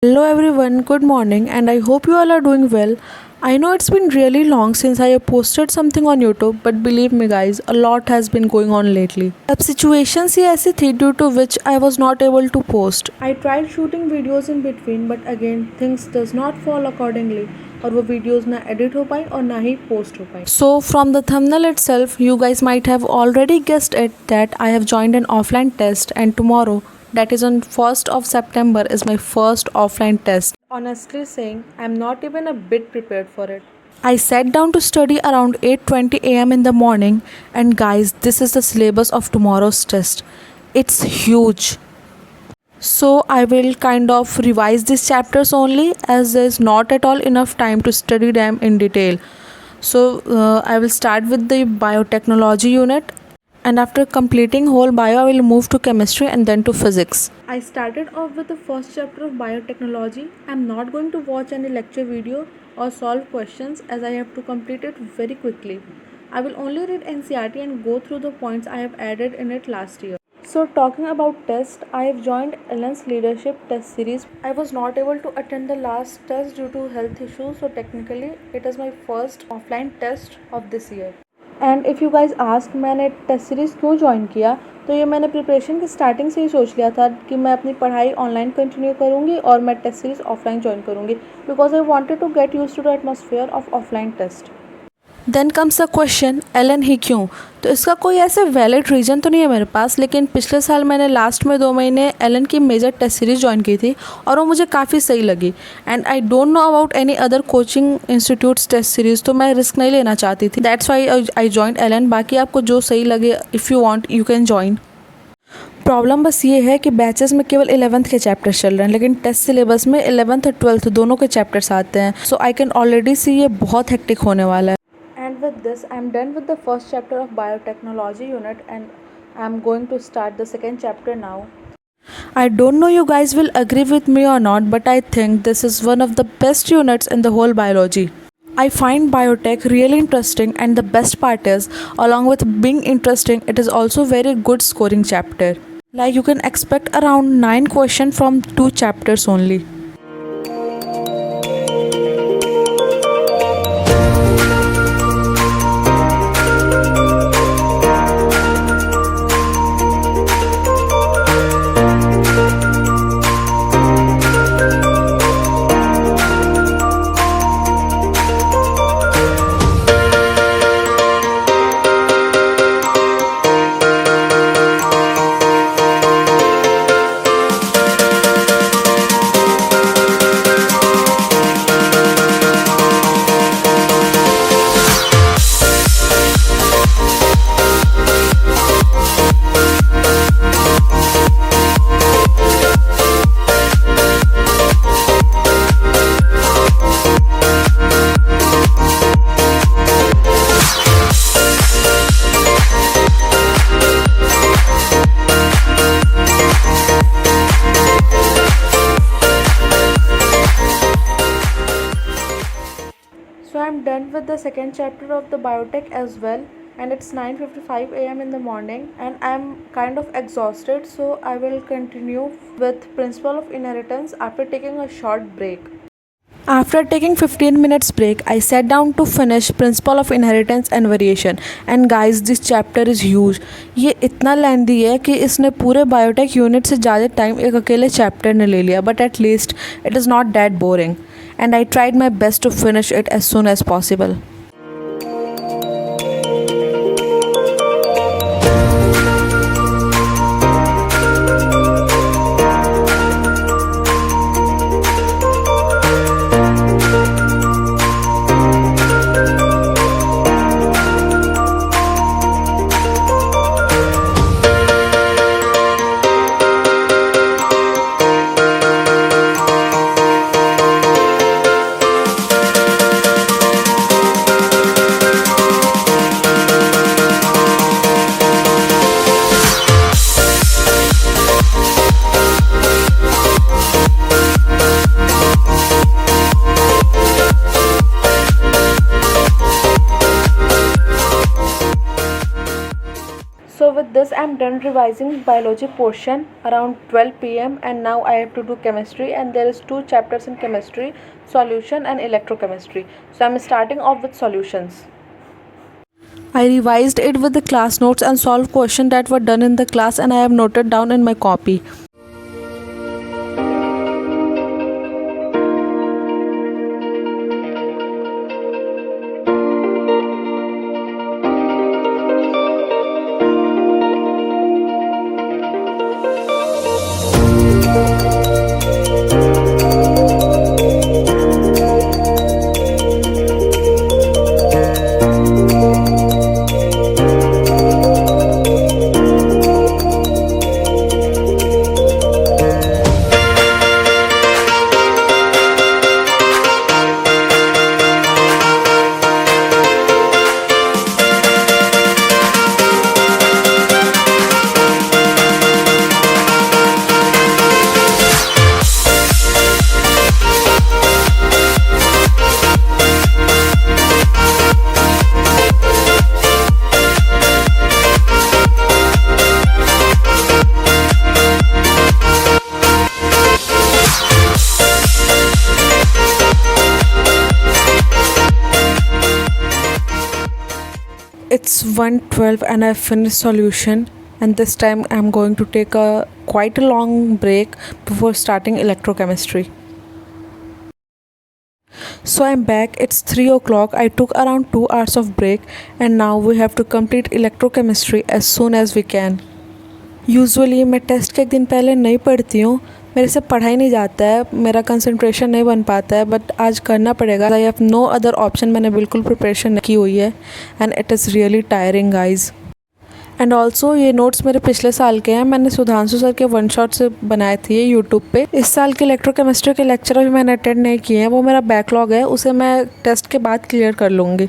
Hello everyone, good morning, and I hope you all are doing well. I know it's been really long since I have posted something on YouTube, but believe me guys, a lot has been going on lately. अब situations ही ऐसी थी due to which I was not able to post. I tried shooting videos in between, but again things does not fall accordingly. और वो videos ना edit हो पाई और ना ही post हो पाई. So from the thumbnail itself, you guys might have already guessed it that I have joined an offline test and tomorrow, that is on 1st of September, is my first offline test. Honestly saying, I'm not even a bit prepared for it. I sat down to study around 8:20 a.m. in the morning, and guys, this is the syllabus of tomorrow's test. It's huge. So I will kind of revise these chapters only, as there's not at all enough time to study them in detail. So I will start with the biotechnology unit, and after completing whole bio I will move to chemistry and then to physics. I started off with the first chapter of biotechnology. I'm not going to watch any lecture video or solve questions, as I have to complete it very quickly. I will only read NCERT and go through the points I have added in it last year. So talking about test, I have joined Ellen's leadership test series. I was not able to attend the last test due to health issues, so technically it is my first offline test of this year. And if you guys ask मैंने test series क्यों join किया, तो ये मैंने preparation की starting से ही सोच लिया था कि मैं अपनी पढ़ाई ऑनलाइन कंटिन्यू करूँगी और मैं टेस्ट सीरीज़ ऑफलाइन ज्वाइन करूँगी, because I wanted to get use to the atmosphere of offline test. Then comes the question, Allen ही क्यों? तो इसका कोई ऐसे वैलिड रीज़न तो नहीं है मेरे पास, लेकिन पिछले साल मैंने लास्ट में 2 महीने एलन की मेजर टेस्ट सीरीज़ ज्वाइन की थी और वो मुझे काफ़ी सही लगी. And I don't know about any other coaching institutes test series, तो मैं रिस्क नहीं लेना चाहती थी. That's why I joined Allen. बाकी आपको जो सही लगे, if you want you can join. Problem बस ये है कि बैचेस में केवल 11th के चैप्टर्स चल रहे हैं, लेकिन टेस्ट सिलेबस में 11th और 12th दोनों के चैप्टर्स आते हैं. सो आई कैन ऑलरेडी सी ये बहुत हेक्टिक होने वाला है. And with this, I'm done with the first chapter of biotechnology unit, and I'm going to start the second chapter now. I don't know you guys will agree with me or not, but I think this is one of the best units in the whole biology. I find biotech really interesting, and the best part is, along with being interesting, it is also very good scoring chapter. Like you can expect around 9 questions from 2 chapters only. So I'm done with the second chapter of the biotech as well, and it's 9:55 a.m. in the morning, and I'm kind of exhausted, so I will continue with principle of inheritance after taking a short break. After taking 15 minutes break, I sat down to finish principle of inheritance and variation, and guys, this chapter is huge. ये इतना लेंदी है कि इसने पूरे biotech unit से ज़्यादा time एक अकेले चैप्टर ने ले लिया, but at least it is not that boring, and I tried my best to finish it as soon as possible. I'm done revising biology portion around 12 p.m. and now I have to do chemistry, and there is two chapters in chemistry, solution and electrochemistry. So I'm starting off with solutions. I revised it with the class notes and solved questions that were done in the class, and I have noted down in my copy. It's 1:12 and I finished solution, and this time I'm going to take a quite a long break before starting electrochemistry. So I'm back. It's 3 o'clock. I took around 2 hours of break, and now we have to complete electrochemistry as soon as we can. Usually मैं test के एक दिन पहले नहीं पढ़ती हूँ, मेरे से पढ़ा ही नहीं जाता है, मेरा कंसंट्रेशन नहीं बन पाता है, बट आज करना पड़ेगा. I have no other option. मैंने बिल्कुल प्रिपरेशन की हुई है and it is really tiring guys. And also ये नोट्स मेरे पिछले साल के हैं. मैंने सुधांशु सर के वन शॉट से बनाए थे यूट्यूब पे. इस साल के इलेक्ट्रोकेमिस्ट्री के लेक्चर अभी मैंने अटेंड नहीं किए हैं, वो मेरा बैकलॉग है, उसे मैं टेस्ट के बाद क्लियर कर लूँगी.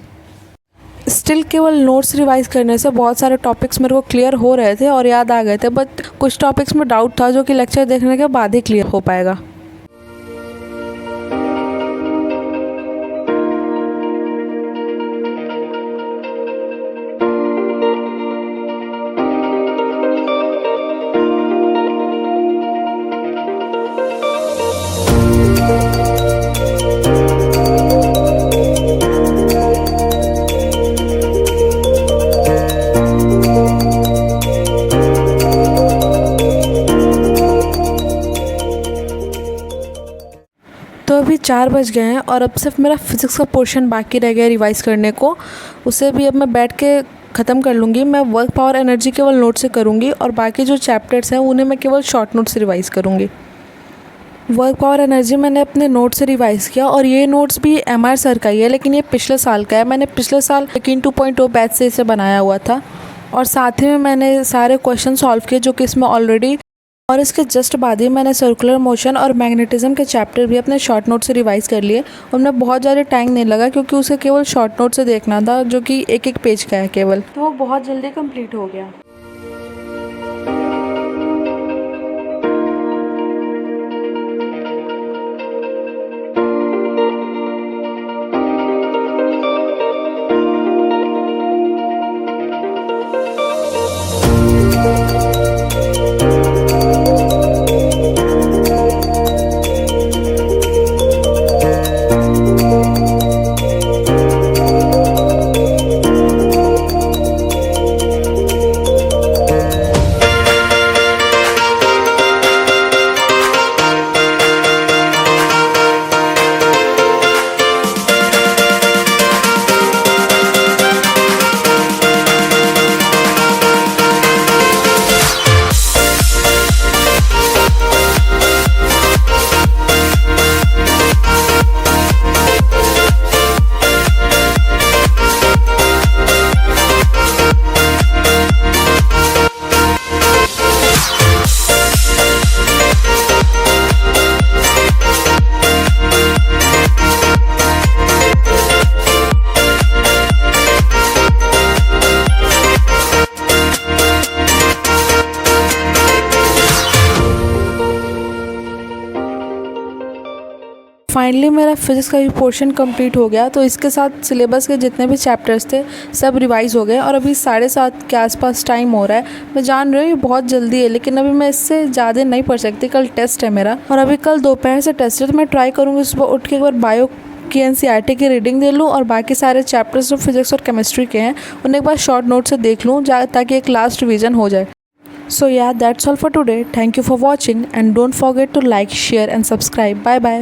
स्टिल केवल नोट्स रिवाइज करने से बहुत सारे टॉपिक्स मेरे को क्लियर हो रहे थे और याद आ गए थे, बट कुछ टॉपिक्स में डाउट था जो कि लेक्चर देखने के बाद ही क्लियर हो पाएगा. तो अभी 4 बज गए हैं और अब सिर्फ मेरा फिज़िक्स का पोर्शन बाकी रह गया रिवाइज़ करने को. उसे भी अब मैं बैठ के ख़त्म कर लूँगी. मैं वर्क पावर एनर्जी केवल नोट से करूँगी और बाकी जो चैप्टर्स हैं उन्हें मैं केवल शॉर्ट नोट से रिवाइज़ करूँगी. वर्क पावर एनर्जी मैंने अपने नोट से रिवाइज़ किया और ये नोट्स भी MR सर का ही है, लेकिन ये पिछले साल का है. मैंने पिछले साल लेकिन 2.0 बैच से इसे बनाया हुआ था और साथ ही में मैंने सारे क्वेश्चन सॉल्व किए जो कि इसमें ऑलरेडी. और इसके जस्ट बाद ही मैंने सर्कुलर मोशन और मैग्नेटिज्म के चैप्टर भी अपने शॉर्ट नोट से रिवाइज़ कर लिए. उनमें बहुत ज़्यादा टाइम नहीं लगा क्योंकि उसे केवल शॉर्ट नोट से देखना था जो कि एक पेज का है केवल, तो वो बहुत जल्दी कंप्लीट हो गया. फाइनली मेरा फिज़िक्स का भी पोर्शन कंप्लीट हो गया, तो इसके साथ सिलेबस के जितने भी चैप्टर्स थे सब रिवाइज़ हो गए और अभी 7:30 के आसपास टाइम हो रहा है। मैं जान रही हूँ ये बहुत जल्दी है, लेकिन अभी मैं इससे ज़्यादा नहीं पढ़ सकती। कल टेस्ट है मेरा और अभी कल दोपहर से टेस्ट है, तो मैं ट्राई करूँगी सुबह उठ के एक बार बायो की एनसीईआरटी की रीडिंग दे लूँ और बाकी सारे चैप्टर्स जो फिजिक्स और केमिस्ट्री के हैं उन्हें एक बार शॉर्ट नोट से देख लूँ ताकि एक लास्ट रिवीजन हो जाए। So yeah, that's all for today. Thank you for watching and don't forget to like, share and subscribe. Bye bye.